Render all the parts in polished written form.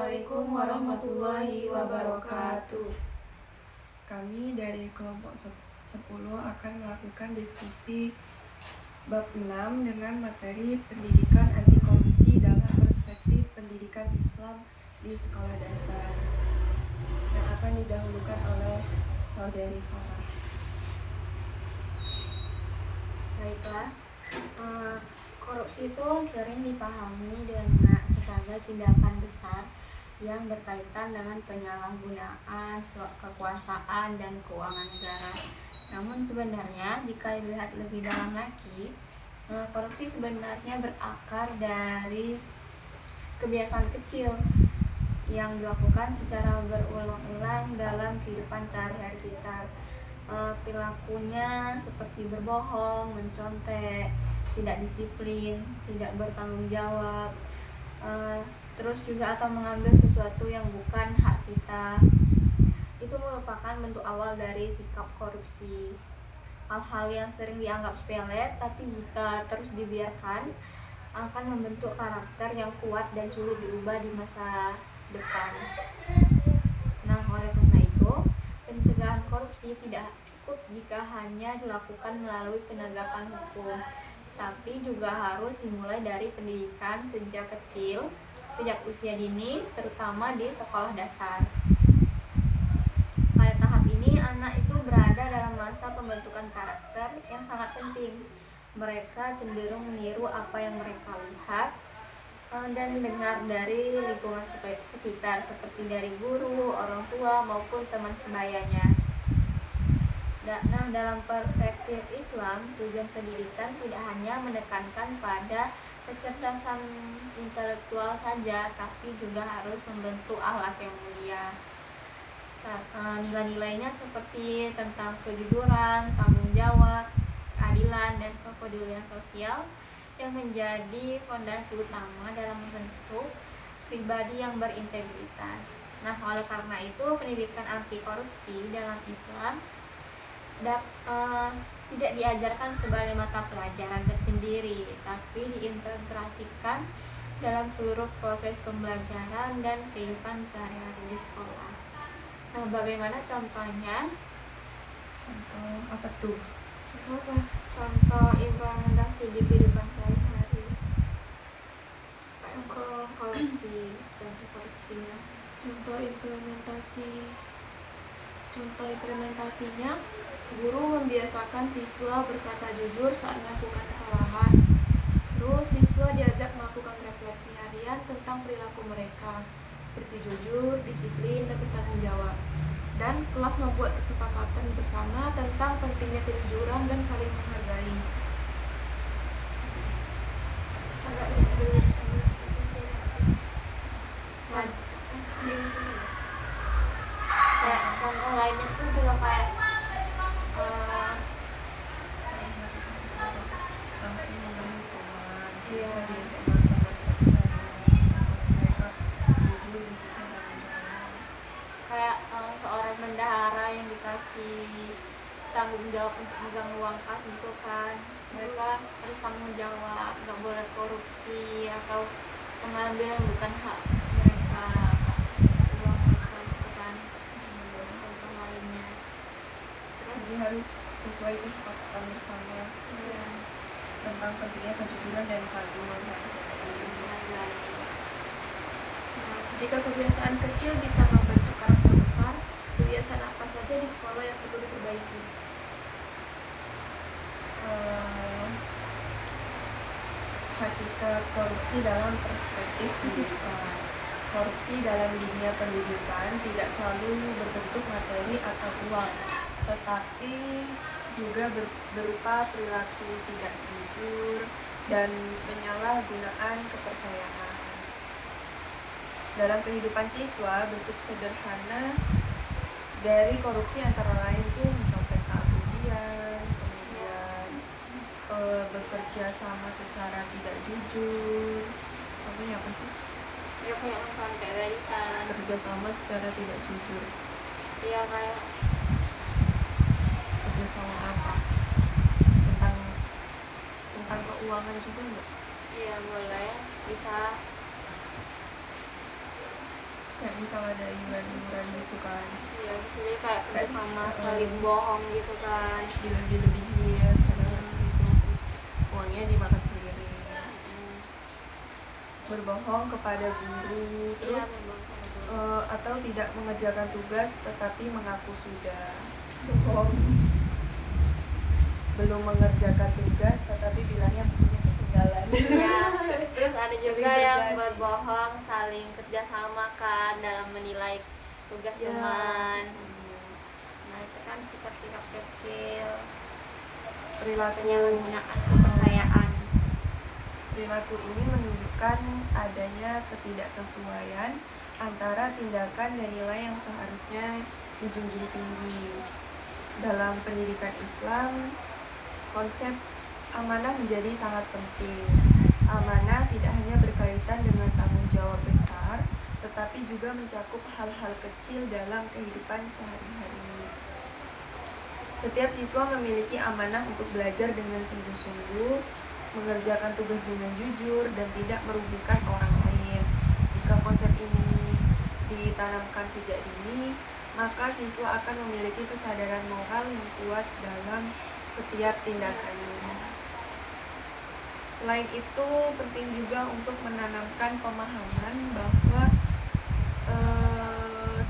Assalamualaikum warahmatullahi wabarakatuh. Kami dari kelompok 10 akan melakukan diskusi bab 6 dengan materi pendidikan anti korupsi dalam perspektif pendidikan Islam di sekolah dasar, yang akan didahulukan oleh Saudari Farah. Baiklah, korupsi itu sering dipahami dengan sebagai tindakan besar yang berkaitan dengan penyalahgunaan kekuasaan dan keuangan negara. Namun sebenarnya jika dilihat lebih dalam lagi, korupsi sebenarnya berakar dari kebiasaan kecil yang dilakukan secara berulang-ulang dalam kehidupan sehari-hari kita. Perilakunya seperti berbohong, mencontek, tidak disiplin, tidak bertanggung jawab, terus juga atau mengambil sesuatu yang bukan hak kita. Itu merupakan bentuk awal dari sikap korupsi. Hal-hal yang sering dianggap sepele, tapi jika terus dibiarkan akan membentuk karakter yang kuat dan sulit diubah di masa depan. Nah, oleh karena itu, pencegahan korupsi tidak cukup jika hanya dilakukan melalui penegakan hukum, tapi juga harus dimulai dari pendidikan sejak kecil, sejak usia dini, terutama di sekolah dasar. Pada tahap ini, anak itu berada dalam masa pembentukan karakter yang sangat penting. Mereka cenderung meniru apa yang mereka lihat dan dengar dari lingkungan sekitar, seperti dari guru, orang tua, maupun teman sebayanya. Nah, dalam perspektif Islam, tujuan pendidikan tidak hanya menekankan pada kecerdasan intelektual saja, tapi juga harus membentuk akhlak yang mulia. Nilai-nilainya seperti tentang kejujuran, tanggung jawab, keadilan, dan kepedulian sosial yang menjadi fondasi utama dalam membentuk pribadi yang berintegritas. Nah, oleh karena itu pendidikan anti korupsi dalam Islam tidak diajarkan sebagai mata pelajaran tersendiri, tapi diintegrasikan dalam seluruh proses pembelajaran dan kehidupan sehari-hari di sekolah. Nah, bagaimana contohnya? Contoh apa tuh? Contoh implementasi di kehidupan sehari-hari. Contoh korupsinya. Contoh implementasinya, guru membiasakan siswa berkata jujur saat melakukan kesalahan. Terus siswa diajak melakukan refleksi harian tentang perilaku mereka, seperti jujur, disiplin, dan bertanggung jawab. Dan kelas membuat kesepakatan bersama tentang pentingnya kejujuran dan saling menghargai. Contoh lainnya tuh juga kayak langsung memberi hukuman Iya. siswa diajak melakukan refleksi mereka jujur, disiplin, tanggung jawab. kayak seorang bendahara yang dikasih tanggung jawab untuk megang uang kas itu kan, mereka harus tanggung jawab, nggak boleh korupsi atau mengambil yang bukan hak mereka, uang mereka gitu kan. Contoh lainnya Jadi harus sesuai kesepakatan bersama tentang pentingnya kejujuran dan saling menghargai. Jika kebiasaan kecil bisa membentuk karakter besar, kebiasaan apa saja di sekolah yang perlu diperbaiki? Hakikat korupsi dalam perspektif pendidikan. Korupsi dalam dunia pendidikan tidak selalu berbentuk materi atau uang, tetapi juga berupa perilaku tidak jujur dan penyalahgunaan kepercayaan. Dalam kehidupan siswa, bentuk sederhana dari korupsi antara lain itu mencontek saat ujian, kemudian bekerja sama secara tidak jujur. Contohnya apa sih? ya kayak mencontek tadi kan. Bekerja sama secara tidak jujur. Iya, kayak Kerja sama apa? Tentang keuangan juga nggak? iya boleh, bisa kayak misal ada iuran gitu kan, Iya, bisa jadi kayak kerjasama saling bohong gitu kan. dilebih-lebihin kadang seperti itu, terus uangnya dimakan sendiri, berbohong kepada guru, Iya, terus memang. atau tidak mengerjakan tugas tetapi mengaku sudah, belum mengerjakan tugas tetapi bilangnya bukunya ketinggalan. Iya. Terus ada juga Sering yang terjadi. berbohong saling kerjasama kan dalam menilai tugas Ya. teman. Nah itu kan sikap-sikap kecil Perilaku penyalahgunaan kepercayaan. Perilaku ini menunjukkan adanya ketidaksesuaian antara tindakan dan nilai yang seharusnya dijunjung tinggi. Dalam pendidikan Islam, konsep amanah menjadi sangat penting. Amanah tidak hanya berkaitan dengan tanggung jawab besar, tetapi juga mencakup hal-hal kecil dalam kehidupan sehari-hari. Setiap siswa memiliki amanah untuk belajar dengan sungguh-sungguh, mengerjakan tugas dengan jujur, dan tidak merugikan orang lain. Jika konsep ini ditanamkan sejak dini, maka siswa akan memiliki kesadaran moral yang kuat dalam setiap tindakannya. Selain itu, penting juga untuk menanamkan pemahaman bahwa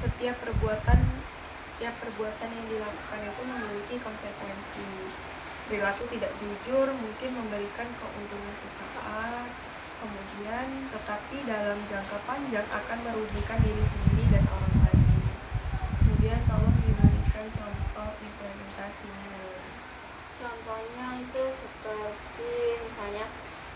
setiap perbuatan yang dilakukan itu memiliki konsekuensi. Perilaku tidak jujur mungkin memberikan keuntungan sesaat, kemudian tetapi dalam jangka panjang akan merugikan diri sendiri dan orang lain. Kemudian tolong diberikan contoh implementasinya. Contohnya itu seperti misalnya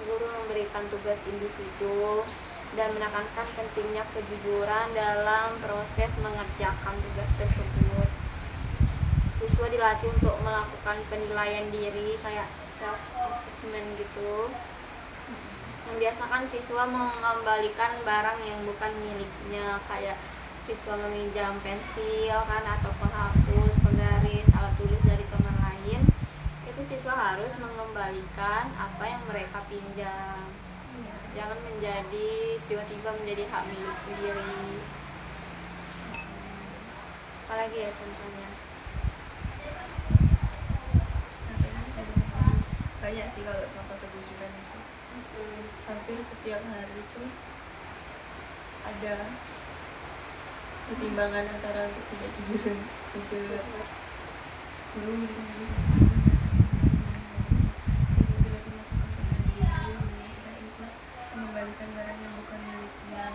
guru memberikan tugas individu dan menekankan pentingnya kejujuran dalam proses mengerjakan tugas tersebut. Siswa dilatih untuk melakukan penilaian diri kayak self assessment gitu. Membiasakan siswa mengembalikan barang yang bukan miliknya, kayak siswa meminjam pensil kan atau penghapus, penggaris, alat tulis dari teman lain. Itu siswa harus mengembalikan apa yang mereka pinjam. Jangan menjadi tiba-tiba menjadi hak milik sendiri. Apalagi ya contohnya? Banyak sih kalau contoh kejujuran itu. Hampir setiap hari itu ada pertimbangan antara untuk tidak jujur dan jujur. Mengembalikan barang yang bukan miliknya.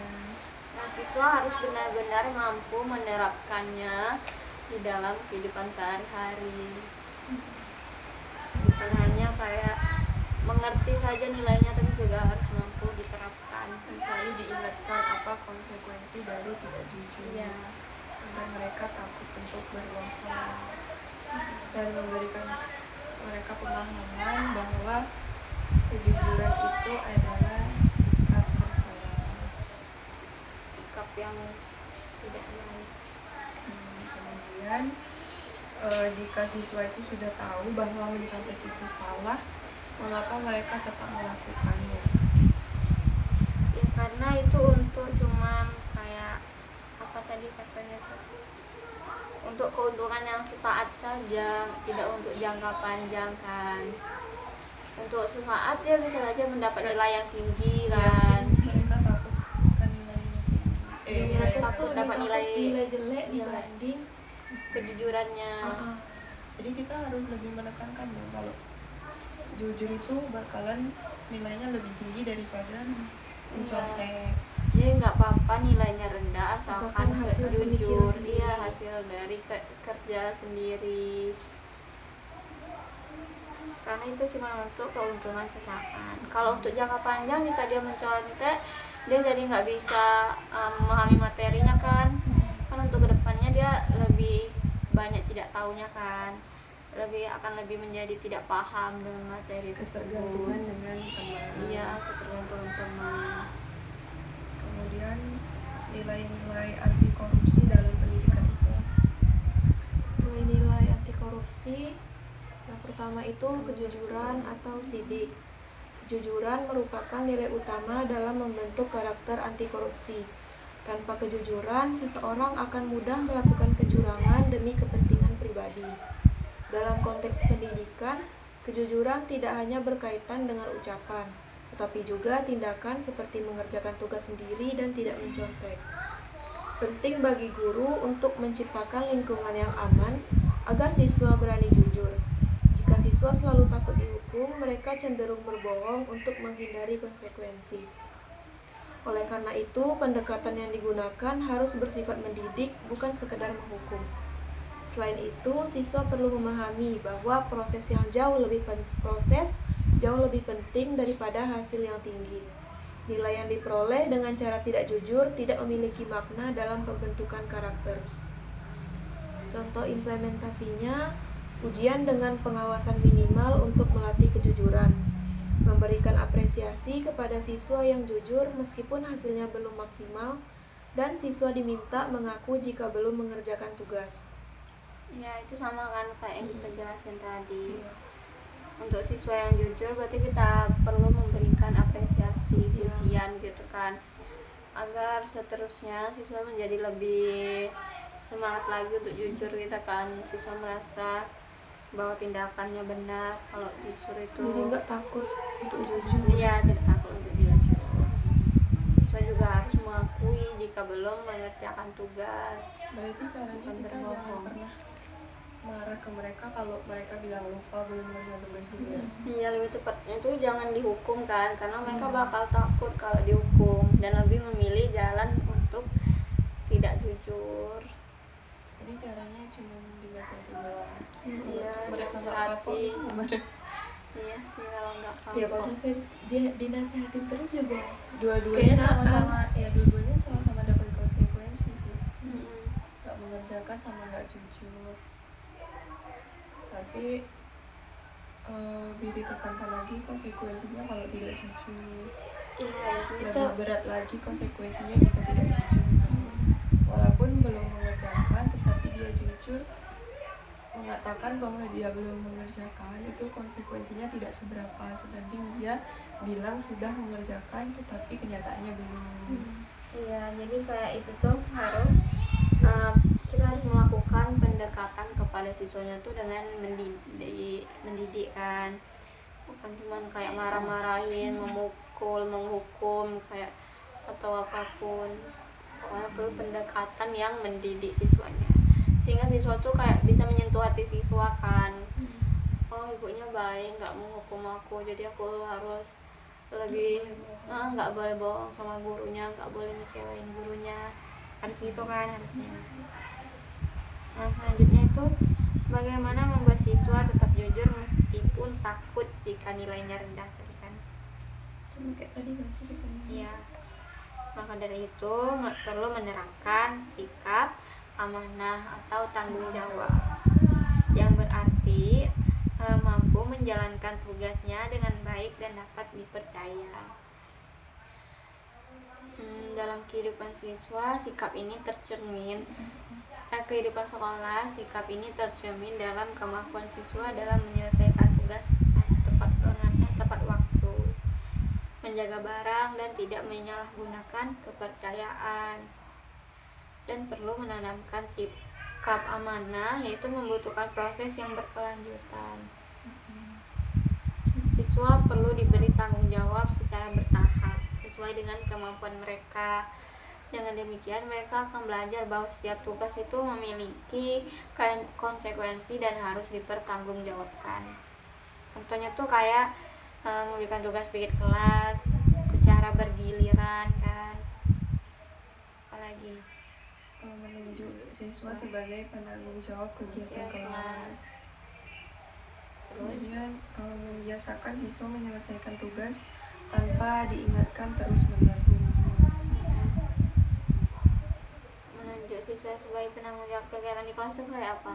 Nah, siswa harus benar-benar mampu menerapkannya di dalam kehidupan sehari-hari. Bukan hanya kayak mengerti saja nilainya, tapi juga harus mampu diterapkan. Selalu diingatkan apa konsekuensi dari tidak jujur. Iya. Agar mereka takut untuk berbohong dan memberikan mereka pemahaman bahwa kejujuran itu adalah sikap percaya. Sikap yang tidak baik. Kemudian jika siswa itu sudah tahu bahwa mencontek itu salah, mengapa mereka tetap melakukannya? Ya karena itu untuk cuman kayak apa tadi katanya tuh, untuk keuntungan yang sesaat saja, tidak untuk jangka panjang kan. Untuk sesaat dia bisa saja mendapat nilai yang tinggi kan. Mereka takut bukan nilainya tinggi. Mereka Nilai takut Itu dapat lebih nilai takut nilai jelek jelek. dibanding Kejujurannya. Jadi kita harus lebih menekankan dong kalau jujur itu bakalan nilainya lebih tinggi daripada mencontek. Jadi nggak apa-apa nilainya rendah Asalkan asalkan hasil jujur. pemikiran sendiri. Iya, hasil dari kerja sendiri. Karena itu cuma untuk keuntungan sesaat. Kalau untuk jangka panjang, jika dia mencontek, dia jadi nggak bisa memahami materinya kan. Kan untuk kedepannya dia lebih banyak tidak tahunya kan, akan lebih menjadi tidak paham dengan materi Ketergantungan tersebut. dengan teman. Iya, ketergantungan teman. Kemudian nilai-nilai anti korupsi dalam pendidikan Islam. nilai-nilai anti korupsi. Yang pertama itu kejujuran atau sidik. Kejujuran merupakan nilai utama dalam membentuk karakter anti korupsi. Tanpa kejujuran, seseorang akan mudah melakukan kecurangan demi kepentingan pribadi. Dalam konteks pendidikan, kejujuran tidak hanya berkaitan dengan ucapan, tetapi juga tindakan seperti mengerjakan tugas sendiri dan tidak mencontek. Penting bagi guru untuk menciptakan lingkungan yang aman agar siswa berani jujur. Jika siswa selalu takut dihukum, mereka cenderung berbohong untuk menghindari konsekuensi. Oleh karena itu, pendekatan yang digunakan harus bersifat mendidik, bukan sekedar menghukum. Selain itu, siswa perlu memahami bahwa proses jauh lebih penting daripada hasil yang tinggi. Nilai yang diperoleh dengan cara tidak jujur tidak memiliki makna dalam pembentukan karakter. Contoh implementasinya, ujian dengan pengawasan minimal untuk melatih kejujuran. Memberikan apresiasi kepada siswa yang jujur meskipun hasilnya belum maksimal, dan siswa diminta mengaku jika belum mengerjakan tugas. Ya, itu sama kan kayak yang kita jelaskan tadi. Iya. Untuk siswa yang jujur berarti kita perlu memberikan apresiasi, Iya. pujian gitu kan, agar seterusnya siswa menjadi lebih semangat lagi untuk jujur kita kan. Siswa merasa bahwa tindakannya benar kalau jujur itu. Jadi nggak takut untuk jujur. Iya, tidak takut untuk jujur. Siswa juga harus mengakui jika belum mengerjakan tugas. Berarti caranya Bukan kita jangan berbohong. pernah marah ke mereka kalau mereka bilang lupa belum mengerjakan tugas gitu ya. Iya, lebih tepatnya itu jangan dihukum kan, karena mereka bakal takut kalau dihukum dan lebih memilih jalan untuk tidak jujur. Jadi caranya cuma dinasihati doang. Iya, Mereka nggak nasihati. apa-apa gimana? Iya sih, kalau nggak Ya kapok. kalau dia dinasehatin terus juga Dua-duanya Kayak sama-sama dua-duanya sama-sama dapat konsekuensi sih. Mm-mm. Nggak mengerjakan sama nggak jujur. Tapi lebih ditekankan lagi konsekuensinya kalau tidak jujur. Iya, itu Lebih berat lagi konsekuensinya jika tidak jujur. Walaupun belum mengerjakan, tetapi dia jujur mengatakan bahwa dia belum mengerjakan, itu konsekuensinya tidak seberapa, sebanding dia bilang sudah mengerjakan tetapi kenyataannya belum. Iya, jadi kayak itu tuh harus kita harus melakukan pendekatan kepada siswanya tuh dengan mendidik kan, bukan cuma kayak marah-marahin, memukul, menghukum kayak atau apapun. Pokoknya perlu pendekatan yang mendidik siswanya, sehingga siswa tuh kayak bisa menyentuh hati siswa kan. Oh, ibunya baik, nggak menghukum aku, jadi aku harus lebih nggak boleh bohong sama gurunya, nggak boleh ngecewain gurunya, harus gitu kan harusnya. Nah, selanjutnya itu bagaimana membuat siswa tetap jujur meskipun takut jika nilainya rendah tadi kan. sama kayak tadi nggak sih kita Iya. Maka dari itu perlu menerapkan sikap amanah atau tanggung jawab yang berarti mampu menjalankan tugasnya dengan baik dan dapat dipercaya. Dalam kehidupan siswa, sikap ini tercermin kehidupan sekolah, sikap ini tercermin dalam kemampuan siswa dalam menyelesaikan tugas tepat waktu, menjaga barang dan tidak menyalahgunakan kepercayaan, dan perlu menanamkan sikap amanah, yaitu membutuhkan proses yang berkelanjutan. Siswa perlu diberi tanggung jawab secara bertahap sesuai dengan kemampuan mereka. Dengan demikian mereka akan belajar bahwa setiap tugas itu memiliki konsekuensi dan harus dipertanggungjawabkan. Contohnya tuh kayak memberikan tugas pikir kelas secara bergiliran kan. Apalagi Menunjuk siswa sebagai penanggung jawab kegiatan kelas. Kemudian membiasakan siswa menyelesaikan tugas tanpa diingatkan terus-menerus. menunjuk siswa sebagai penanggung jawab kegiatan di kelas itu kayak apa?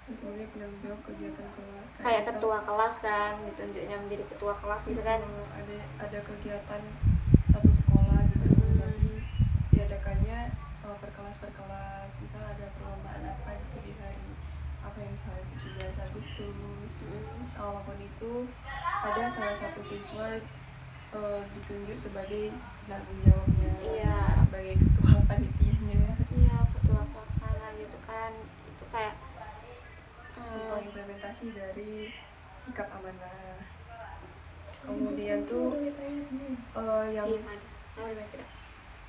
Sebagai penanggung jawab kegiatan kelas. Kayak misal, ketua kelas kan, ditunjuknya menjadi ketua kelas gitu kan. ada kegiatan satu sekolah gitu, tapi diadakannya per kelas, misal ada perlombaan apa gitu di hari apa yang misalnya 17 Agustus, apapun itu, ada salah satu siswa ditunjuk sebagai penanggung jawabnya, Iya. sebagai ketua panitianya Iya, ketua pelaksana gitu kan. Itu kayak atau implementasi dari sikap amanah. Kemudian tuh yang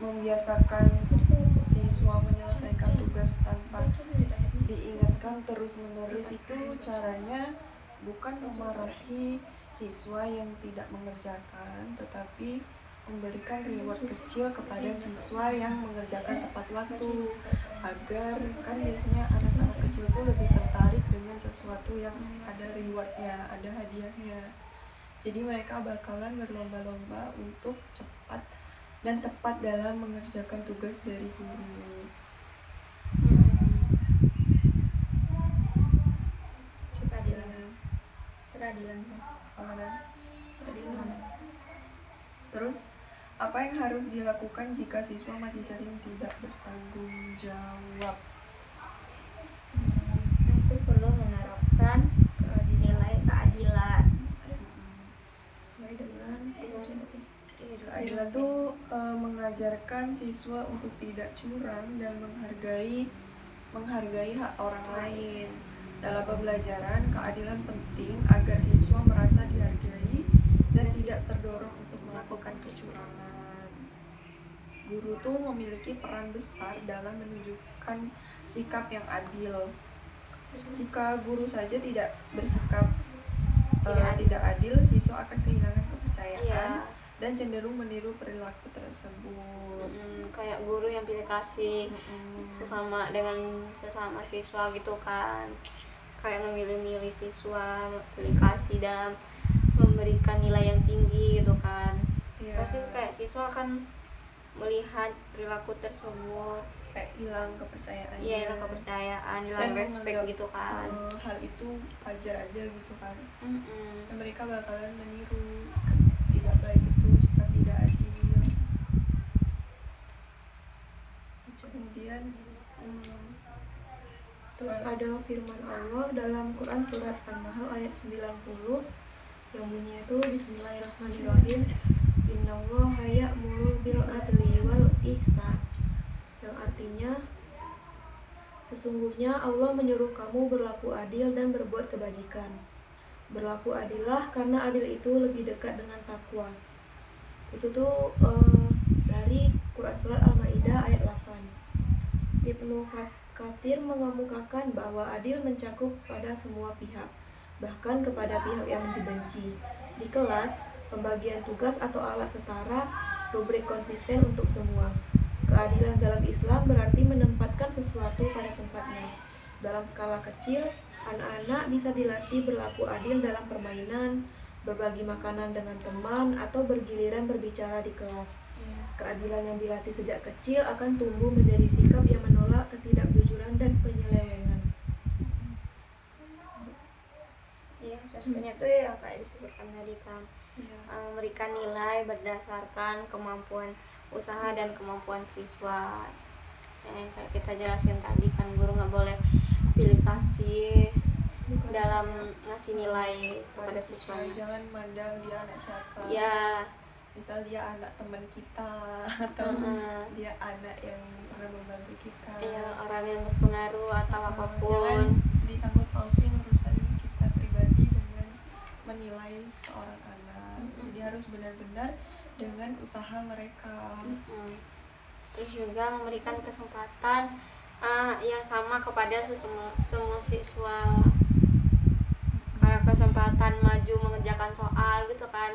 membiasakan siswa menyelesaikan tugas tanpa diingatkan terus-menerus itu caranya bukan memarahi siswa yang tidak mengerjakan, tetapi memberikan reward kecil kepada siswa yang mengerjakan tepat waktu, agar kan biasanya anak-anak kecil tuh lebih tertarik dengan sesuatu yang ada rewardnya, ada hadiahnya. Jadi mereka bakalan berlomba-lomba untuk cepat dan tepat dalam mengerjakan tugas dari guru. Keadilan. Terus apa yang harus dilakukan jika siswa masih sering tidak bertanggung jawab? Itu perlu menerapkan nilai keadilan sesuai dengan Keadilan tuh mengajarkan siswa untuk tidak curang dan menghargai hak orang lain. Dalam pembelajaran, keadilan penting agar siswa merasa dihargai dan tidak terdorong untuk melakukan kecurangan. Guru tuh memiliki peran besar dalam menunjukkan sikap yang adil. Jika guru saja tidak bersikap tidak adil, siswa akan kehilangan kepercayaan dan cenderung meniru perilaku tersebut. Kayak guru yang pilih kasih sesama siswa gitu kan, kayak memilih-milih siswa, pilih kasih dalam memberikan nilai yang tinggi gitu kan. Pasti kayak siswa akan melihat perilaku tersebut kayak hilang kepercayaan. Iya, hilang kepercayaan, hilang respect gitu kan. Hal itu wajar aja gitu kan. Dan mereka bakalan meniru sikap tidak baik itu, sikap tidak adil. Kemudian terus ada firman Allah dalam Quran surat An-Nahl ayat 90 yang bunyinya itu Bismillahirrahmanirrahim, Innallaha ya'muru bil adli wal ihsan, yang artinya sesungguhnya Allah menyuruh kamu berlaku adil dan berbuat kebajikan. Berlaku adillah karena adil itu lebih dekat dengan takwa. Itu tuh dari Quran surat Al-Maidah ayat 8. Ibnu Katsir mengemukakan bahwa adil mencakup pada semua pihak, bahkan kepada pihak yang dibenci. Di kelas, pembagian tugas atau alat setara, rubrik konsisten untuk semua. Keadilan dalam Islam berarti menempatkan sesuatu pada tempatnya. Dalam skala kecil, anak-anak bisa dilatih berlaku adil dalam permainan, berbagi makanan dengan teman, atau bergiliran berbicara di kelas. Keadilan yang dilatih sejak kecil akan tumbuh menjadi sikap yang menolak ketidakjujuran dan penyelewengan. Iya, contohnya tuh yang kayak disebutkan tadi kan, memberikan nilai berdasarkan kemampuan usaha dan kemampuan siswa. Kayak kita jelasin tadi kan, guru nggak boleh pilih kasih dalam ngasih nilai kepada siswanya. Jangan mandang dia anak siapa. Ya, misal dia anak teman kita atau dia anak yang pernah membantu kita. Iya, orang yang berpengaruh atau apapun. Jangan disangkut pautin urusan kita pribadi dengan menilai seorang anak. Jadi harus benar-benar dengan usaha mereka. Terus juga memberikan kesempatan yang sama kepada semua siswa, kayak kesempatan maju mengerjakan soal gitu kan,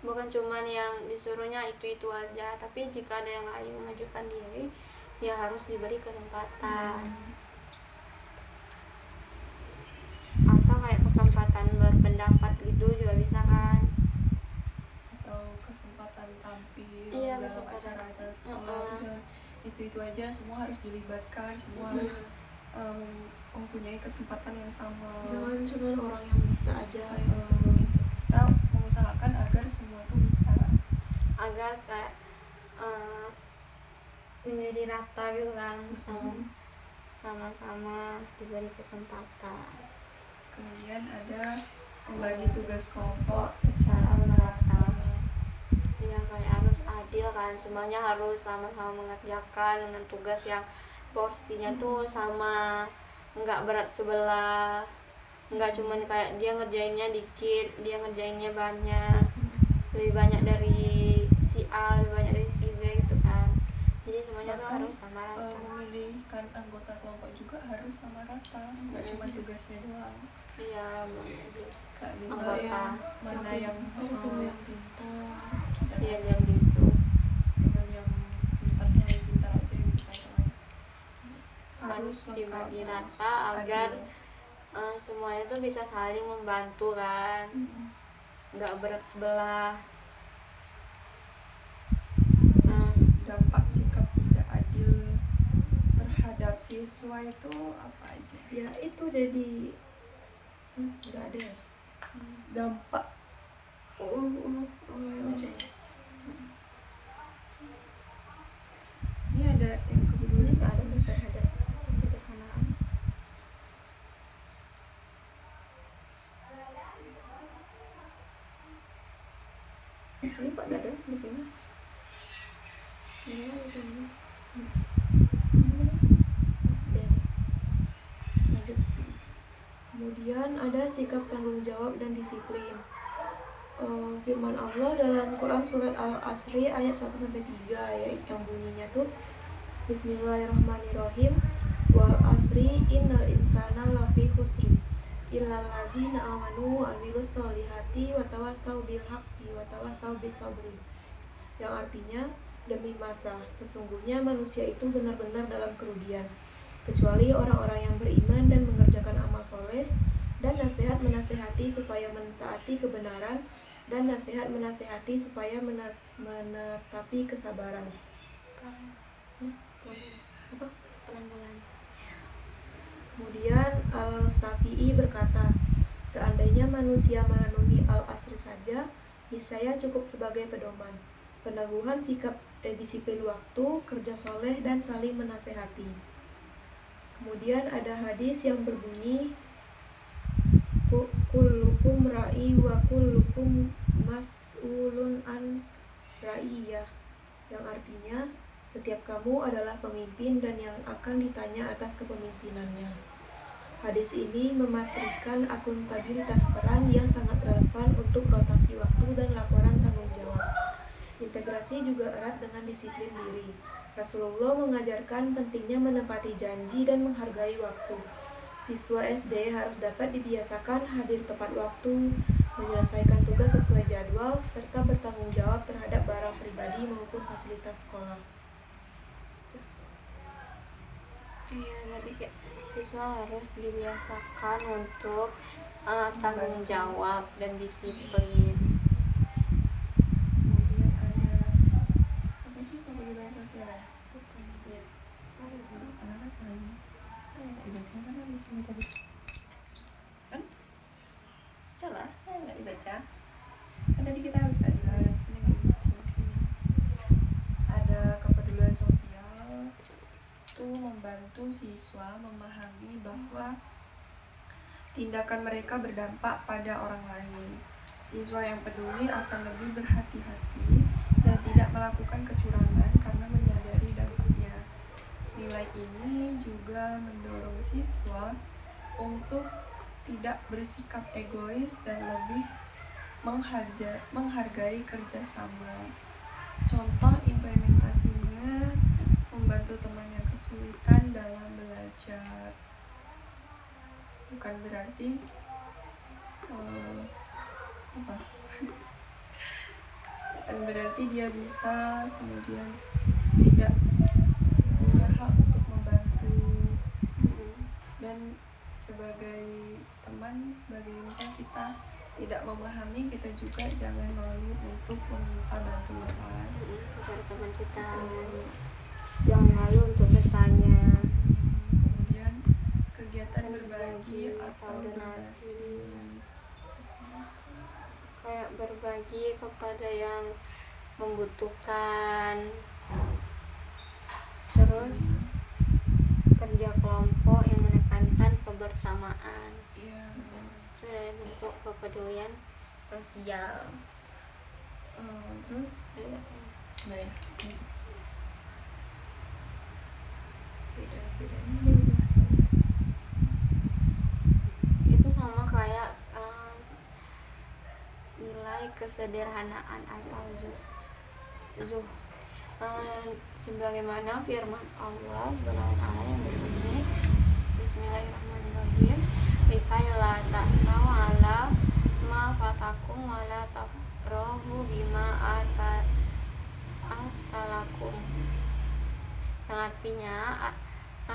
bukan cuman yang disuruhnya itu aja, tapi jika ada yang lain mengajukan diri ya harus diberi kesempatan. Atau kayak kesempatan berpendapat gitu juga bisa kan, atau kesempatan tampil dalam acara-acara sekolah. Itu aja semua harus dilibatkan, semua harus mempunyai kesempatan yang sama. Jangan cuma orang yang bisa aja yang disuruh gitu. Kita mengusahakan agar semua tuh bisa, agar kayak menjadi rata gitu kan, sama-sama diberi kesempatan. Kemudian ada membagi tugas kelompok secara merata. kan, semuanya harus sama-sama mengerjakan dengan tugas yang porsinya tuh sama, nggak berat sebelah, nggak cuman kayak dia ngerjainnya dikit, dia ngerjainnya banyak, lebih banyak dari si A, lebih banyak dari si B gitu kan. Jadi semuanya tuh Bahkan, harus sama rata. memilihkan anggota kelompok juga harus sama rata, nggak cuma tugasnya doang. Iya, Nggak bisa Anggota. mana yang sama yang pintar. iya jangan gitu. jangan yang pintarnya yang pintar aja gitu kan, Harus lengkap, dibagi harus rata agar adil. semuanya tuh bisa saling membantu kan, nggak berat sebelah. Terus dampak sikap tidak adil terhadap siswa itu apa aja? Ya itu jadi nggak ada ya. Dampak Baca ya. ini ada yang kepedulian Ada sosial. terhadap kesederhanaan. Ini kok ada di sini? Ini di sini. Lanjut. Kemudian ada sikap tanggung jawab dan disiplin. Firman Allah dalam Quran surat Al-Asri ayat 1-3 yaitu yang bunyinya tuh Bismillahirrahmanirrahim, wal asri innal insana lafi khusri illal ladzina amanu wa amilus solihati wa tawasaw bil haqqi wa tawasaw bis sabri, yang artinya demi masa sesungguhnya manusia itu benar-benar dalam kerugian kecuali orang-orang yang beriman dan mengerjakan amal soleh, dan nasihat menasehati supaya mentaati kebenaran, dan nasihat menasehati supaya menetapi kesabaran. Apa? Pelan-pelan. Kemudian Al-Syafi'i berkata, seandainya manusia merenungi Al-Asri saja, niscaya cukup sebagai pedoman. Peneguhan sikap disiplin waktu, kerja soleh, dan saling menasehati. Kemudian ada hadis yang berbunyi, kullukum ra'i wa kullukum mas'ulun an ra'iyah, yang artinya setiap kamu adalah pemimpin dan yang akan ditanya atas kepemimpinannya. Hadis ini mematrikan akuntabilitas peran yang sangat relevan untuk rotasi waktu dan laporan tanggung jawab. Integrasi juga erat dengan disiplin diri. Rasulullah mengajarkan pentingnya menepati janji dan menghargai waktu. Siswa SD harus dapat dibiasakan hadir tepat waktu, menyelesaikan tugas sesuai jadwal, serta bertanggung jawab terhadap barang pribadi maupun fasilitas sekolah. Iya, berarti kayak siswa harus dibiasakan untuk tanggung jawab dan disiplin. Kemudian ada apa sih kepedulian sosial ya? Ya. Anak-anak lagi. Dibaca kan di sini tadi. Kan? Coba, saya nggak dibaca. Kan tadi kita habis keadilan, sini nggak dibaca. Ada kepedulian sosial itu membantu siswa memahami bahwa tindakan mereka berdampak pada orang lain. Siswa yang peduli akan lebih berhati-hati dan tidak melakukan kecurangan karena menyadari dampaknya. Nilai ini juga mendorong siswa untuk tidak bersikap egois dan lebih menghargai kerjasama. Contoh implementasinya membantu teman yang kesulitan dalam belajar. Bukan berarti bukan berarti dia bisa kemudian tidak punya hak untuk membantu. Dan sebagai teman, sebagai misal kita tidak memahami, kita juga jangan malu untuk meminta bantuan Kepada teman kita, jangan malu untuk bertanya. Kemudian kegiatan berbagi atau donasi. Kayak berbagi kepada yang membutuhkan. Terus kerja kelompok yang menekankan kebersamaan. Iya. Itu dari bentuk kepedulian sosial. Terus Baik. Beda-bedanya dari bahasa. Itu sama kayak nilai kesederhanaan atau zuh. Sebagaimana firman Allah Subhanahu wa taala yang berbunyi Bismillahirrahmanirrahim likai la ta'sau ala ma fatakum wa la tafrahu bima atalakum, yang artinya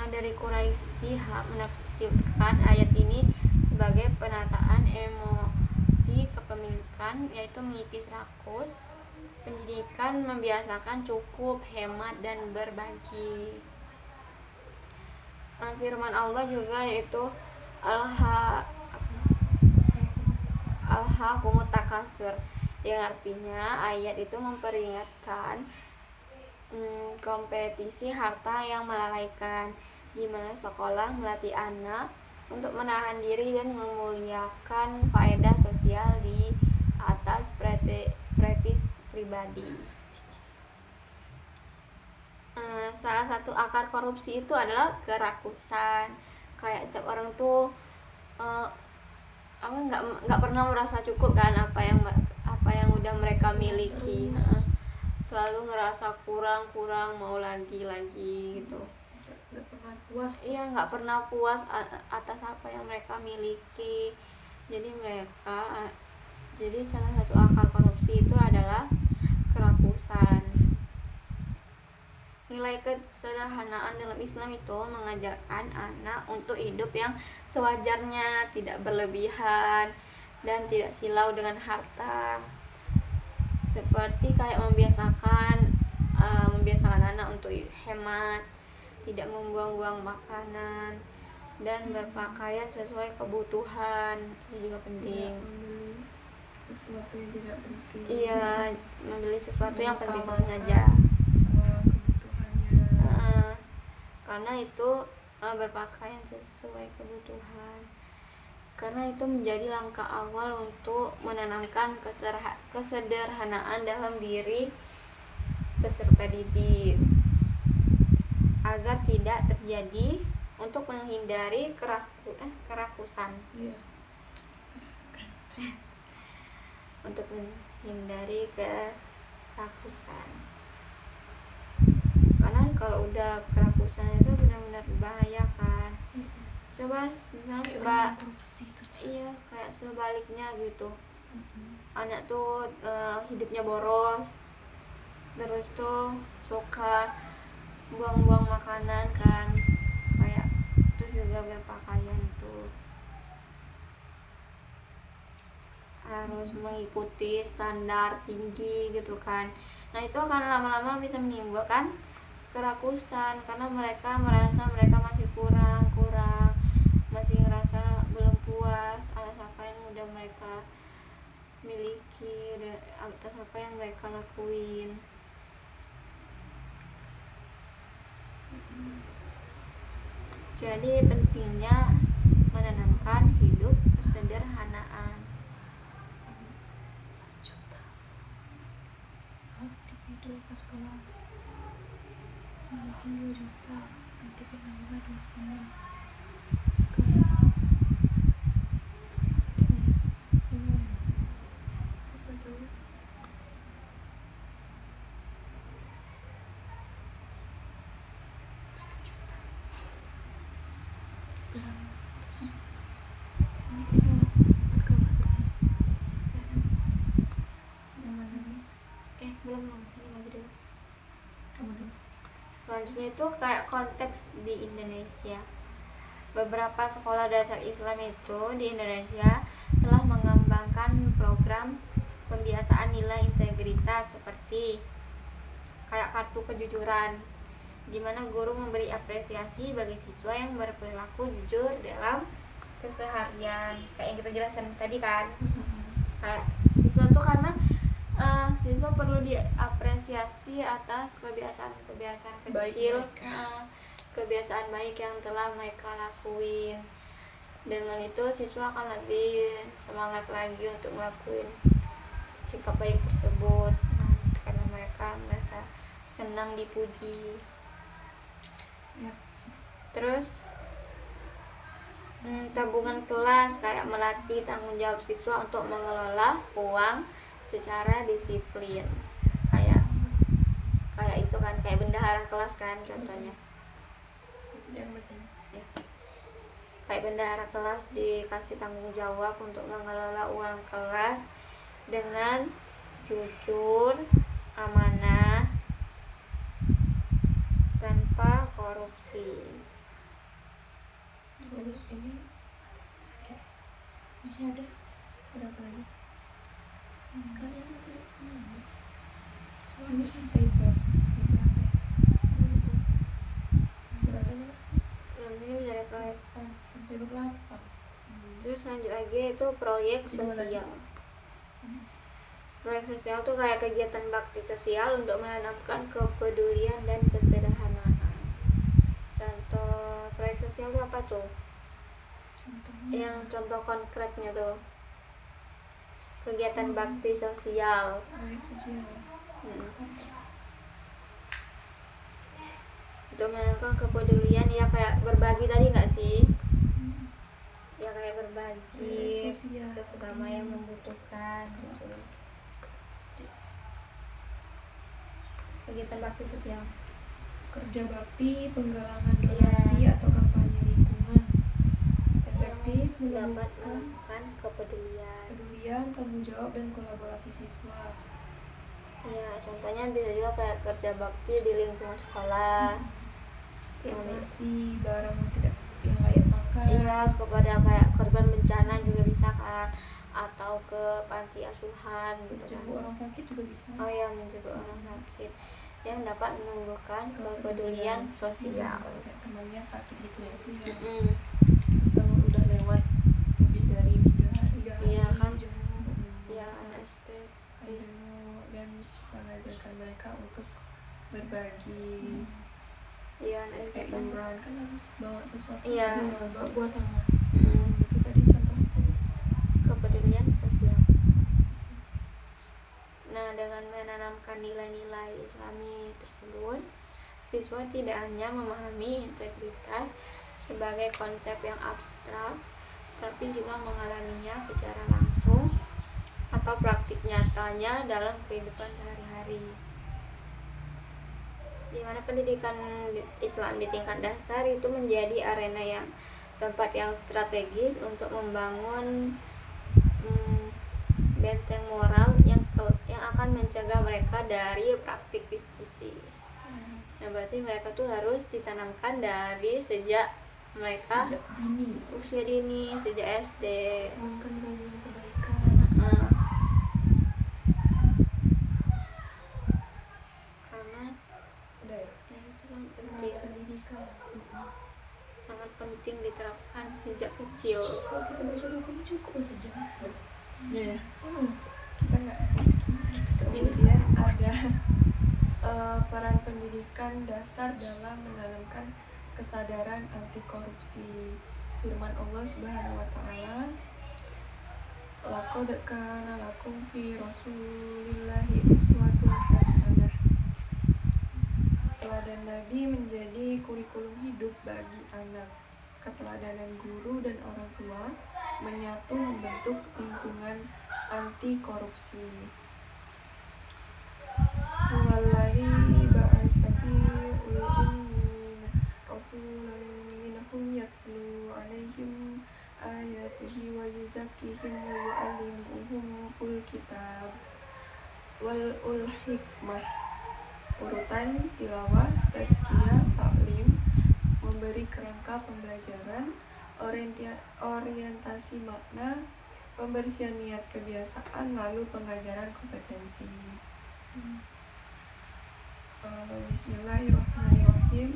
dari Quraisy menafsirkan ayat ini sebagai penataan emosi kepemilikan, yaitu mengikis rakus, pendidikan, membiasakan cukup, hemat, dan berbagi. Firman Allah juga yaitu Alhaakumut Takasur, yang artinya ayat itu memperingatkan kompetisi harta yang melalaikan, di mana sekolah melatih anak untuk menahan diri dan memuliakan faedah sosial di atas praktis pribadi. Salah satu akar korupsi itu adalah kerakusan. Kayak setiap orang tuh nggak pernah merasa cukup kan apa yang udah mereka miliki. Selalu ngerasa kurang mau lagi gitu. Nggak pernah puas. Iya, nggak pernah puas atas apa yang mereka miliki. Jadi salah satu akar korupsi itu adalah kerakusan. Nilai kesederhanaan dalam Islam itu mengajarkan anak untuk hidup yang sewajarnya, tidak berlebihan dan tidak silau dengan harta. Seperti kayak membiasakan anak untuk hemat, tidak membuang-buang makanan, dan berpakaian sesuai kebutuhan. Itu juga penting. Sesuatu yang tidak penting. Iya, membeli sesuatu yang penting saja. Kebutuhannya. Karena itu berpakaian sesuai kebutuhan. Karena itu menjadi langkah awal untuk menanamkan kesederhanaan dalam diri peserta didik, agar tidak terjadi untuk menghindari kerakusan. Iya. Untuk menghindari kerakusan. Karena kalau udah kerakusan itu benar-benar bahaya kan. Coba korupsi itu. Iya, kayak sebaliknya gitu. Anak tuh hidupnya boros, terus tuh suka buang-buang makanan kan, kayak itu juga berpakaian tuh harus mengikuti standar tinggi gitu kan. Nah itu akan lama-lama bisa menimbulkan kerakusan, karena mereka merasa mereka masih kurang, masih ngerasa belum puas atas apa yang udah mereka miliki, atas apa yang mereka lakuin. Jadi pentingnya menanamkan hidup kesederhanaan. Kas kelas mungkin 2 juta, nanti kenambah 2,5. Selanjutnya itu kayak konteks di Indonesia. Beberapa sekolah dasar Islam itu di Indonesia telah mengembangkan program pembiasaan nilai integritas seperti kayak kartu kejujuran, di mana guru memberi apresiasi bagi siswa yang berperilaku jujur dalam keseharian. Kayak yang kita jelasin tadi kan. Kayak siswa tuh karena siswa perlu diapresiasi atas kebiasaan kecil, kebiasaan baik yang telah mereka lakuin. Dengan itu siswa akan lebih semangat lagi untuk melakukan sikap baik tersebut, karena mereka merasa senang dipuji. Ya. Terus tabungan kelas kayak melatih tanggung jawab siswa untuk mengelola uang secara disiplin. Kayak itu kan, kayak bendahara kelas kan contohnya. Yang penting. Ya. Kayak bendahara kelas dikasih tanggung jawab untuk mengelola uang kelas dengan jujur, amanah, tanpa korupsi. Terus Ini masih ada berapa lagi? kalian Ini sampai bab berapa ya? Berapanya? Ini bisa ada proyek. sampai bab 8. Terus lanjut lagi itu proyek Gimana sosial. lagi? Proyek sosial tuh kayak kegiatan bakti sosial untuk menanamkan kepedulian dan kesederhanaan. Contoh proyek sosial itu apa tuh? Contohnya Yang contoh konkretnya tuh kegiatan bakti sosial. Proyek sosial. Untuk menanamkan kepedulian ya kayak berbagi tadi nggak sih? Ya kayak berbagi Sosial. ke sesama yang membutuhkan gitu. Kegiatan bakti sosial. kerja bakti, penggalangan donasi atau kampanye lingkungan. Efektif Dapat menumbuhkan menanamkan kepedulian. kepedulian, tanggung jawab dan kolaborasi siswa. Ya, contohnya bisa juga kayak kerja bakti di lingkungan sekolah. Yang Donasi barang yang layak pakai. iya kepada kayak korban bencana juga bisa kan, atau ke panti asuhan gitu kan. Menjaga orang sakit juga bisa. Oh ya, menjaga orang sakit yang dapat menumbuhkan kepedulian sosial. Kayak temannya sakit gitu ya. Iya. Sama udah lewat lebih dari 3 hari. Iya kan? Jenguk. Ya, anak Jenguk dan mengajarkan mereka untuk berbagi. iya anak Kayak Imran kan harus bawa sesuatu. Iya. Buat tangan. Itu tadi contohnya. kepedulian sosial. Nah, dengan menanamkan nilai-nilai Islami tersebut, siswa tidak hanya memahami integritas sebagai konsep yang abstrak, tapi juga mengalaminya secara langsung atau praktik nyatanya dalam kehidupan sehari-hari. Di mana pendidikan Islam di tingkat dasar itu menjadi arena yang tempat yang strategis untuk membangun benteng moral yang akan mencegah mereka dari praktik diskusi. Nah, berarti mereka tuh harus ditanamkan dari sejak mereka Sejak dini. usia dini, sejak SD. Tanamkan nilai-nilai kebaikan. Heeh. Karena Udah ya? ya, itu sangat penting, Pendidikan. sangat penting diterapkan sejak kecil. Kalau kita baca buku cukup saja. Iya ya. Hmm. Kita nggak. Kemudian ada peran pendidikan dasar dalam menanamkan kesadaran anti korupsi. Firman Allah Subhanahu wa taala, laqad kana lakum fi rasulillahi uswatun hasanah. Teladan Nabi menjadi kurikulum hidup bagi anak. Keteladanan guru dan orang tua menyatu membentuk lingkungan anti korupsi. Huwallazi ba'atsa fil ummiyina rasulan minhum yatslu 'alaihim ayatihi wa yuzakkihim wa yu'allimuhumul kitab wal hikmah. Urutan tilawah, tazkiyah, taklim, memberi kerangka pembelajaran, orientasi makna, pembersihan niat kebiasaan, lalu pengajaran kompetensi. Bismillahirrahmanirrahim.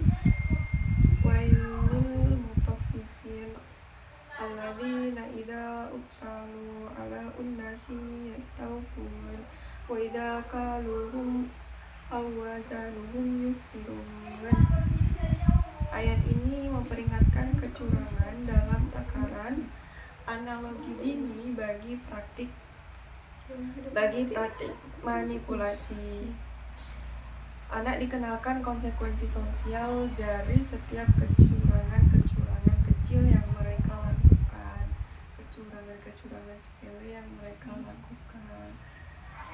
Wailul mutaffifin alladzina idza uktalu ala unnasi yastawfun wa idza qaluhum aw wazanuhum yuksirun. Ayat ini memperingatkan kecurangan dalam takaran, analogi dini bagi praktik manipulasi. Anak dikenalkan konsekuensi sosial dari setiap kecurangan-kecurangan kecil yang mereka lakukan, kecurangan-kecurangan sepele yang mereka lakukan.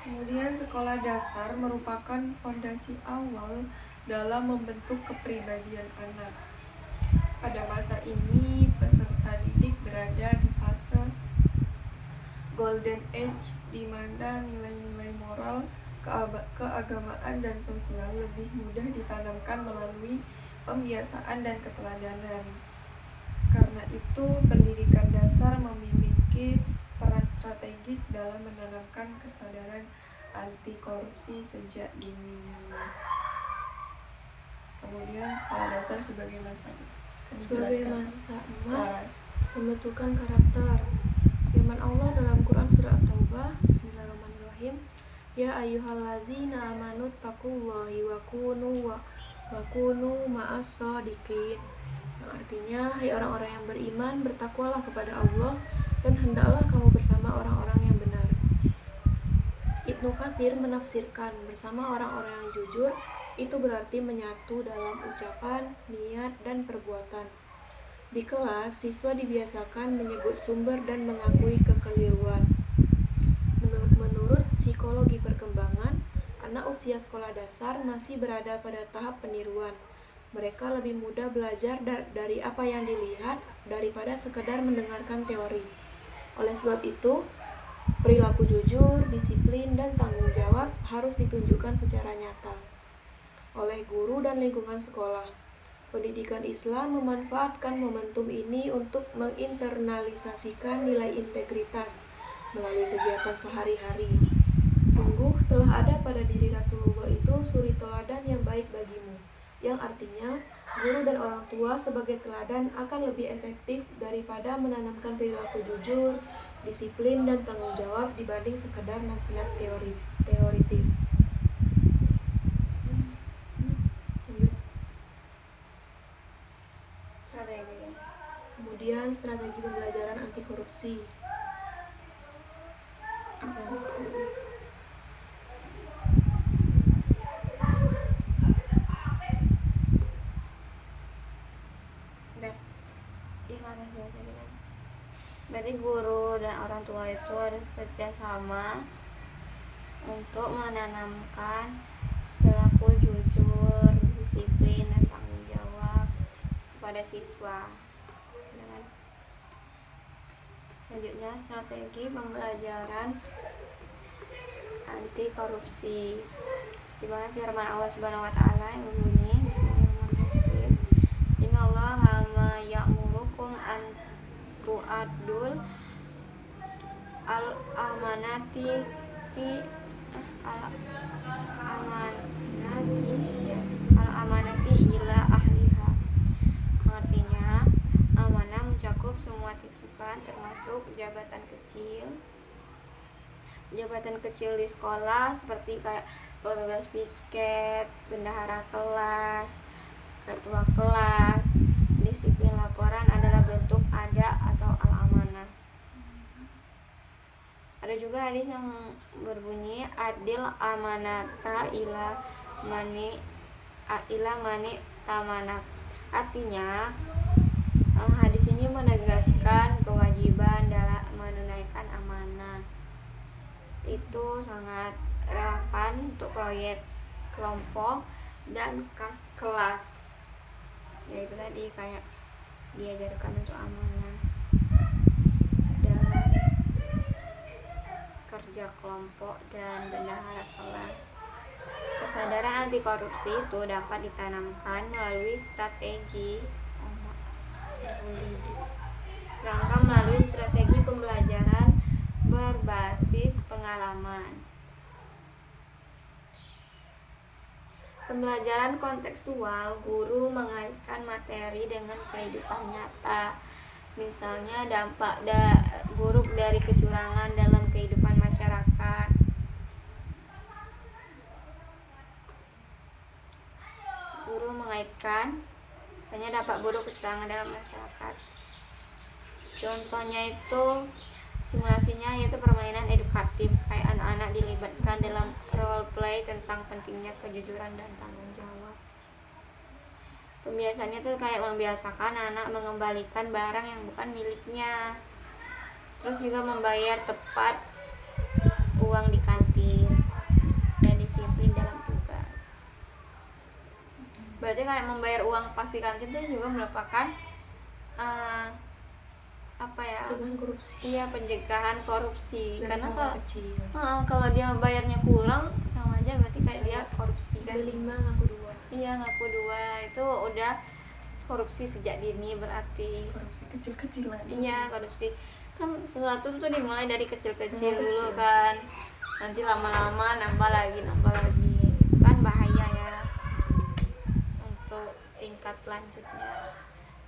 Kemudian sekolah dasar merupakan fondasi awal dalam membentuk kepribadian anak. Pada masa ini, peserta didik berada di fase golden age, di mana nilai-nilai moral, keagamaan, dan sosial lebih mudah ditanamkan melalui pembiasaan dan keteladanan. Karena itu, pendidikan dasar memiliki peran strategis dalam menanamkan kesadaran anti korupsi sejak dini. Kemudian sekolah dasar sebagai masa emas pembentukan karakter. Firman Allah dalam Quran surah At-Taubah, Bismillahirrahmanirrahim, Ya ayyuhallazina amanu taqullahi wa kunu ma'as shadiqin. Yang artinya, hai orang-orang yang beriman, bertakwalah kepada Allah dan hendaklah kamu bersama orang-orang yang benar. Ibnu Katsir menafsirkan bersama orang-orang yang jujur itu berarti menyatu dalam ucapan, niat, dan perbuatan. Di kelas, siswa dibiasakan menyebut sumber dan mengakui kekeliruan. Menurut psikologi perkembangan, anak usia sekolah dasar masih berada pada tahap peniruan. Mereka lebih mudah belajar dari apa yang dilihat daripada sekedar mendengarkan teori. Oleh sebab itu, perilaku jujur, disiplin, dan tanggung jawab harus ditunjukkan secara nyata oleh guru dan lingkungan sekolah. Pendidikan Islam memanfaatkan momentum ini untuk menginternalisasikan nilai integritas melalui kegiatan sehari-hari. Sungguh telah ada pada diri Rasulullah itu suri teladan yang baik bagimu, yang artinya guru dan orang tua sebagai teladan akan lebih efektif daripada menanamkan perilaku jujur, disiplin, dan tanggung jawab dibanding sekedar nasihat teoritis. Kemudian strategi pembelajaran anti korupsi. Berarti guru dan orang tua itu harus kerjasama untuk menanamkan perilaku jujur, disiplin, dan tanggung jawab kepada siswa. Selanjutnya, strategi pembelajaran anti korupsi. Di mana firman Allah Subhanahu wa taala yang berbunyi, Bismillahirrahmanirrahim, Innallaha ma ya'murukum an tu'addul al-amanati ila ahliha. Artinya, amanah mencakup semua titipan termasuk jabatan kecil di sekolah seperti kayak petugas piket, bendahara kelas, ketua kelas. Disiplin laporan adalah bentuk ada atau al-amanah. Ada juga hadis yang berbunyi adil amanata ila mani tamanat. Artinya, hadis ini menegaskan kewajiban dalam menunaikan amanah. Itu sangat relevan untuk proyek kelompok dan kelas. Yaitu tadi kayak diajarkan untuk amanah dalam kerja kelompok dan bendahara kelas. Kesadaran anti korupsi itu dapat ditanamkan melalui strategi pembelajaran berbasis pengalaman. Pembelajaran kontekstual, guru mengaitkan materi dengan kehidupan nyata. Misalnya dampak buruk dari kecurangan dalam kehidupan masyarakat. Guru mengaitkan misalnya dampak buruk kecurangan dalam masyarakat. Contohnya itu simulasinya yaitu permainan edukatif, kayak anak-anak dilibatkan dalam role play mulai tentang pentingnya kejujuran dan tanggung jawab. Pembiasaannya tuh kayak membiasakan anak mengembalikan barang yang bukan miliknya, terus juga membayar tepat uang di kantin, dan disiplin dalam tugas. Berarti kayak membayar uang pas di kantin tuh juga merupakan Pencegahan korupsi. Iya, pencegahan korupsi. Dari Karena hal kecil. kalau dia bayarnya kurang sama aja berarti kayak dia korupsi kan. Beli 5 ngaku 2. Iya, ngaku 2 itu udah korupsi sejak dini berarti. Korupsi kecil-kecilan. Iya, korupsi kan sesuatu tuh dimulai dari kecil-kecil Kecil. dulu kan, nanti lama-lama nambah lagi itu kan bahaya ya untuk tingkat lanjutnya.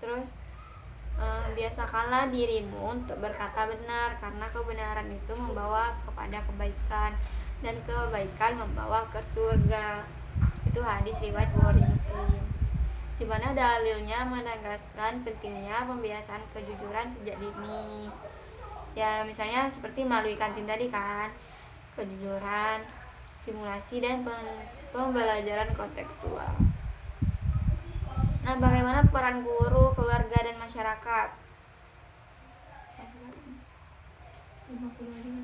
Terus biasakanlah dirimu untuk berkata benar, karena kebenaran itu membawa kepada kebaikan, dan kebaikan membawa ke surga. Itu hadis riwayat Bukhari Muslim, di mana dalilnya menegaskan pentingnya pembiasaan kejujuran sejak dini. Ya misalnya seperti melalui kantin tadi kan, kejujuran, simulasi, dan pembelajaran kontekstual. Nah, bagaimana peran guru, keluarga, dan masyarakat? 50 aja.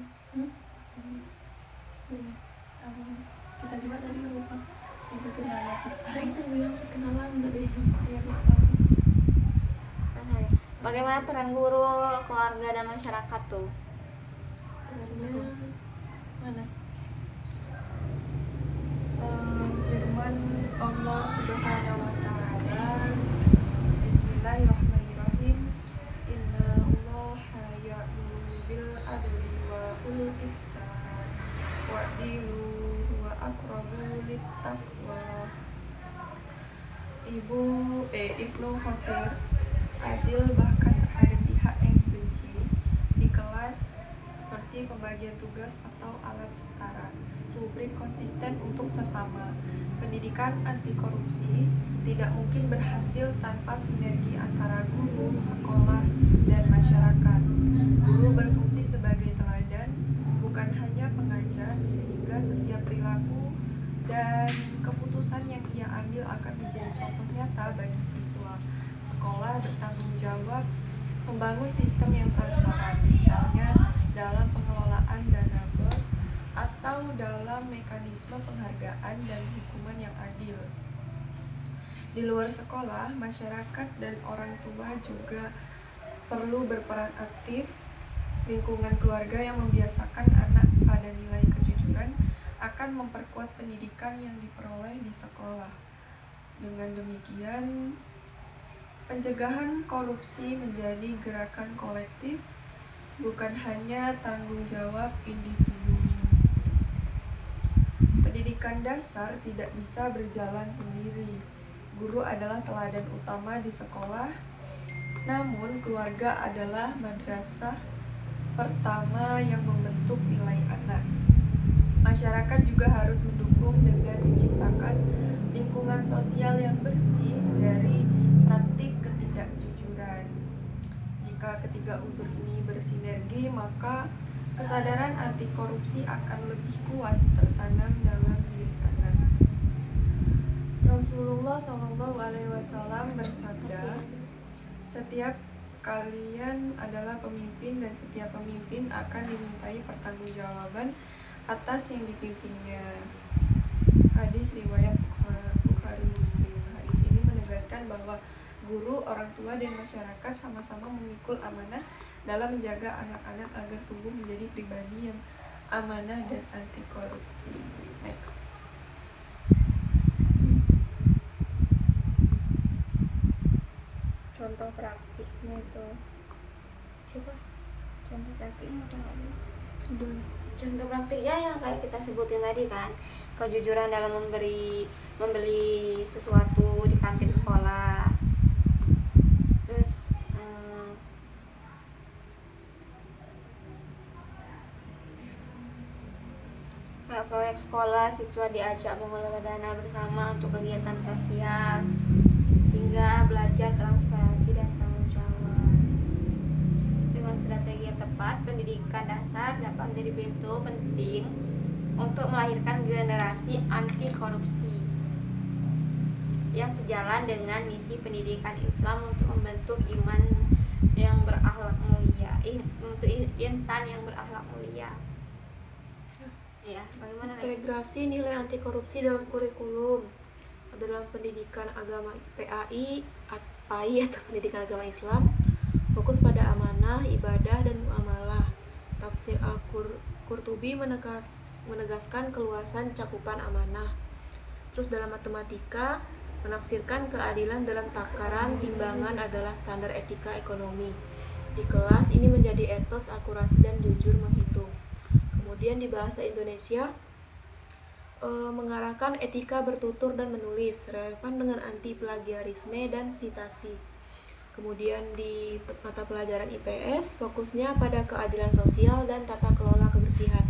Kita juga tadi lupa. Itu nama kita. Nah, itu bilang perkenalan tadi. Ya, lupa. Bagaimana peran guru, keluarga, dan masyarakat tuh? Perannya mana? Firman Allah Subhanahu wa taala, Bismillahirrahmanirrahim. Inna Allaha ya'muru bil adli wa ulil ihsan wa'dilu wa aqrabu lit taqwa. Ibnu Khatir adil bahkan terhadap pihak yang dibenci di kelas, seperti pembagian tugas atau alat setara, rubrik konsisten untuk sesama. Pendidikan anti korupsi tidak mungkin berhasil tanpa sinergi antara guru, sekolah, dan masyarakat. Guru berfungsi sebagai teladan, bukan hanya pengajar, sehingga setiap perilaku dan keputusan yang ia ambil akan menjadi contoh nyata bagi siswa. Sekolah bertanggung jawab membangun sistem yang transparan, misalnya dalam pengelolaan dana BOS atau dalam mekanisme penghargaan dan hukuman yang adil. Di luar sekolah, masyarakat dan orang tua juga perlu berperan aktif. Lingkungan keluarga yang membiasakan anak pada nilai kejujuran akan memperkuat pendidikan yang diperoleh di sekolah. Dengan demikian, pencegahan korupsi menjadi gerakan kolektif, bukan hanya tanggung jawab individu. Pendidikan dasar tidak bisa berjalan sendiri. Guru adalah teladan utama di sekolah, namun keluarga adalah madrasah pertama yang membentuk nilai anak. Masyarakat juga harus mendukung dengan menciptakan lingkungan sosial yang bersih dari praktik ketidakjujuran. Jika ketiga unsur ini bersinergi, maka kesadaran anti korupsi akan lebih kuat tertanam dalam diri anak. Rasulullah SAW bersabda, "Setiap kalian adalah pemimpin dan setiap pemimpin akan dimintai pertanggungjawaban atas yang dipimpinnya." Hadis riwayat Bukhari Muslim. Hadis ini menegaskan bahwa guru, orang tua, dan masyarakat sama-sama memikul amanah dalam menjaga anak-anak agar tumbuh menjadi pribadi yang amanah dan anti korupsi. Next. Contoh praktiknya itu coba, contoh praktiknya udah nggak nih? Contoh praktiknya yang kayak kita sebutin tadi kan, kejujuran dalam membeli sesuatu di kantin sekolah, terus kayak proyek sekolah, siswa diajak mengelola dana bersama untuk kegiatan sosial, hingga belajar transparansi dan tanggung jawab. Dengan strategi yang tepat, pendidikan dasar dapat menjadi pintu penting untuk melahirkan generasi anti korupsi yang sejalan dengan misi pendidikan Islam untuk membentuk iman yang berakhlak mulia, untuk insan yang berakhlak mulia. Ya, bagaimana lagi? Integrasi nilai anti korupsi dalam kurikulum dalam pendidikan agama PAI atau pendidikan agama Islam, fokus pada amanah, ibadah, dan muamalah. Tafsir Al-Qurtubi menegaskan keluasan cakupan amanah. Terus dalam matematika, menafsirkan keadilan dalam takaran timbangan adalah standar etika ekonomi. Di kelas ini menjadi etos akurasi dan jujur menghitung. Kemudian di bahasa Indonesia, mengarahkan etika bertutur dan menulis, relevan dengan anti plagiarisme dan citasi. Kemudian di mata pelajaran IPS, fokusnya pada keadilan sosial dan tata kelola kebersihan.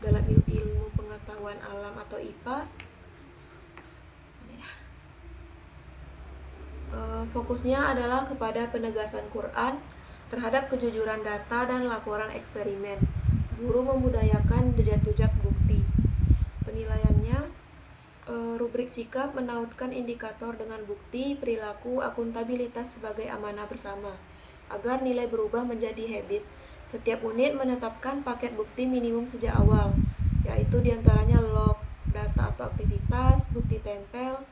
Dalam ilmu pengetahuan alam atau IPA, fokusnya adalah kepada penegasan Quran terhadap kejujuran data dan laporan eksperimen. Guru membudayakan jejak-jejak bukti. Penilaiannya, rubrik sikap menautkan indikator dengan bukti, perilaku, akuntabilitas sebagai amanah bersama. Agar nilai berubah menjadi habit, setiap unit menetapkan paket bukti minimum sejak awal, yaitu diantaranya log, data atau aktivitas, bukti tempel,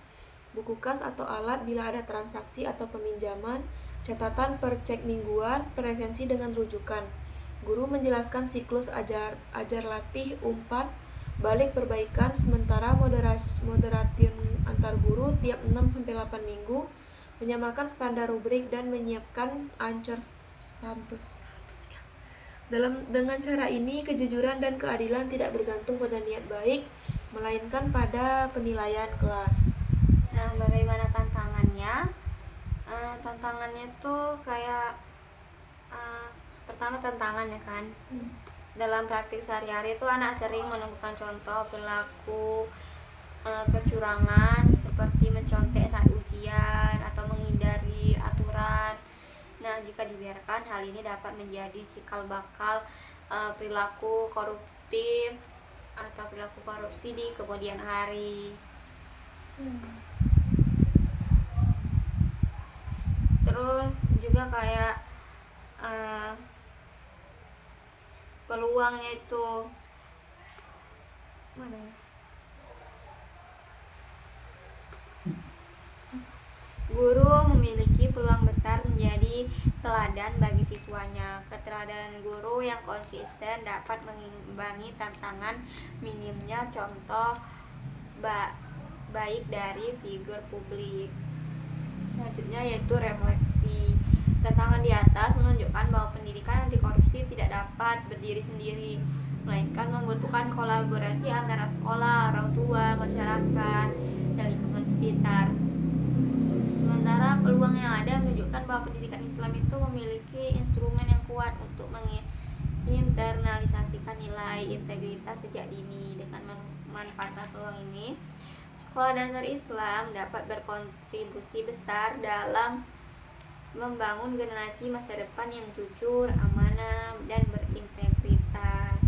buku kas atau alat bila ada transaksi atau peminjaman, catatan per cek mingguan, presensi dengan rujukan. Guru menjelaskan siklus ajar latih, umpan, balik, perbaikan, sementara moderation antar guru tiap 6-8 minggu, menyamakan standar rubrik dan menyiapkan anchor samples. Dengan cara ini, kejujuran dan keadilan tidak bergantung pada niat baik, melainkan pada penilaian kelas. Nah, bagaimana tantangannya? Tantangannya tuh kayak pertama tantangan ya kan. Dalam praktik sehari-hari itu anak sering menemukan contoh perilaku kecurangan seperti mencontek saat ujian atau menghindari aturan. Nah, jika dibiarkan, hal ini dapat menjadi cikal bakal perilaku koruptif atau perilaku korupsi di kemudian hari. Terus juga kayak peluangnya itu mana ya? Guru memiliki peluang besar menjadi teladan bagi siswanya. Keteladanan guru yang konsisten dapat mengimbangi tantangan minimnya contoh baik dari figur publik. Selanjutnya yaitu refleksi. Tantangan di atas menunjukkan bahwa pendidikan anti korupsi tidak dapat berdiri sendiri, melainkan membutuhkan kolaborasi antara sekolah, orang tua, masyarakat, dan lingkungan sekitar. Sementara peluang yang ada menunjukkan bahwa pendidikan Islam itu memiliki instrumen yang kuat untuk menginternalisasikan nilai integritas sejak dini. Dengan memanfaatkan peluang ini, sekolah dasar Islam dapat berkontribusi besar dalam membangun generasi masa depan yang jujur, amanah, dan berintegritas.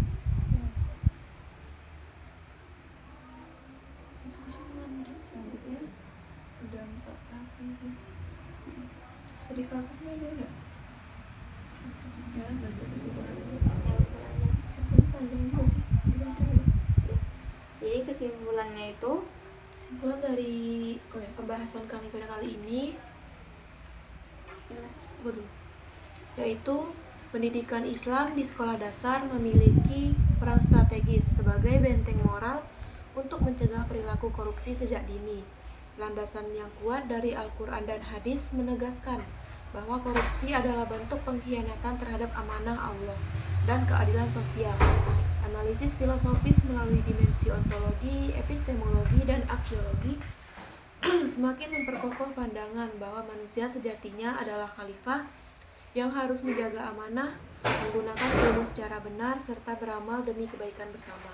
Selanjutnya udah 4 sih. Studi kasusnya ada nggak? Ya, baca Jadi kesimpulannya itu, Kesimpulan dari pembahasan kami pada kali ini yaitu pendidikan Islam di sekolah dasar memiliki peran strategis sebagai benteng moral untuk mencegah perilaku korupsi sejak dini. Landasan yang kuat dari Al-Quran dan hadis menegaskan bahwa korupsi adalah bentuk pengkhianatan terhadap amanah Allah dan keadilan sosial. Analisis filosofis melalui dimensi ontologi, epistemologi, dan aksiologi semakin memperkokoh pandangan bahwa manusia sejatinya adalah khalifah yang harus menjaga amanah, menggunakan ilmu secara benar, serta beramal demi kebaikan bersama.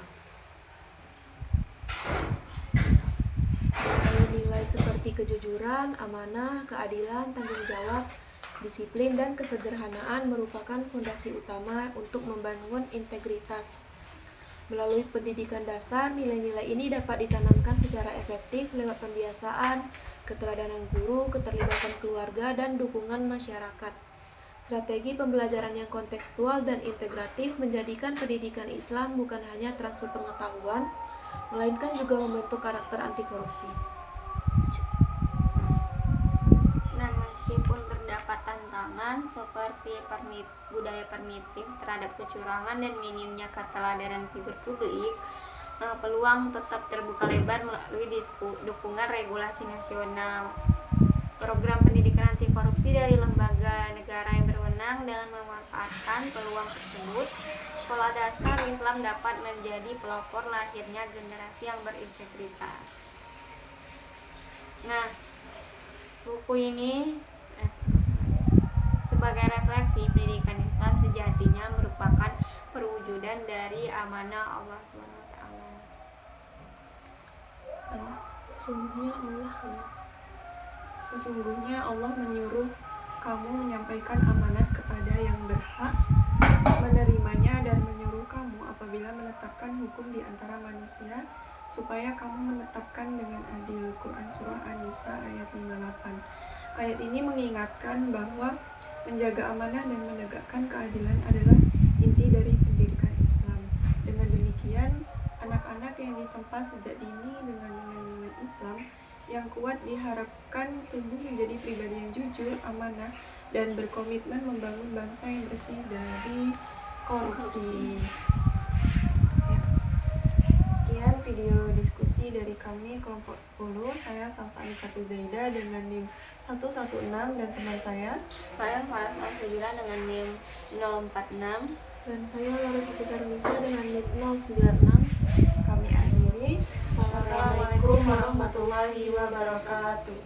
Nilai seperti kejujuran, amanah, keadilan, tanggung jawab, disiplin, dan kesederhanaan merupakan fondasi utama untuk membangun integritas Melalui pendidikan dasar, nilai-nilai ini dapat ditanamkan secara efektif lewat pembiasaan, keteladanan guru, keterlibatan keluarga, dan dukungan masyarakat. Strategi pembelajaran yang kontekstual dan integratif menjadikan pendidikan Islam bukan hanya transfer pengetahuan, melainkan juga membentuk karakter anti korupsi. Nah, meskipun terdapat tantangan seperti budaya permitif terhadap kecurangan dan minimnya keteladanan figur publik, peluang tetap terbuka lebar melalui dukungan regulasi nasional, program pendidikan anti korupsi dari lembaga negara yang berwenang. Dengan memanfaatkan peluang tersebut, sekolah dasar Islam dapat menjadi pelopor lahirnya generasi yang berintegritas. Nah, buku ini sebagai refleksi pendidikan Islam sejatinya merupakan perwujudan dari amanah Allah SWT. Sesungguhnya Allah menyuruh kamu menyampaikan amanat kepada yang berhak menerimanya dan menyuruh kamu apabila menetapkan hukum di antara manusia supaya kamu menetapkan dengan adil. Quran Surah An-Nisa ayat 58. Ayat ini mengingatkan bahwa menjaga amanah dan menegakkan keadilan adalah inti dari pendidikan Islam. Dengan demikian, anak-anak yang ditempa sejak dini dengan nilai-nilai Islam yang kuat diharapkan tumbuh menjadi pribadi yang jujur, amanah, dan berkomitmen membangun bangsa yang bersih dari korupsi. Ya. Sekian video diskusi dari kami kelompok 10. Saya Salsani 1 Zaida dengan NIM 116 dan teman saya Faras Al-Fajira dengan NIM 046. Dan saya Laura Fitikar Nisa dengan NIM 096. kami akhiri. Assalamualaikum warahmatullahi wabarakatuh.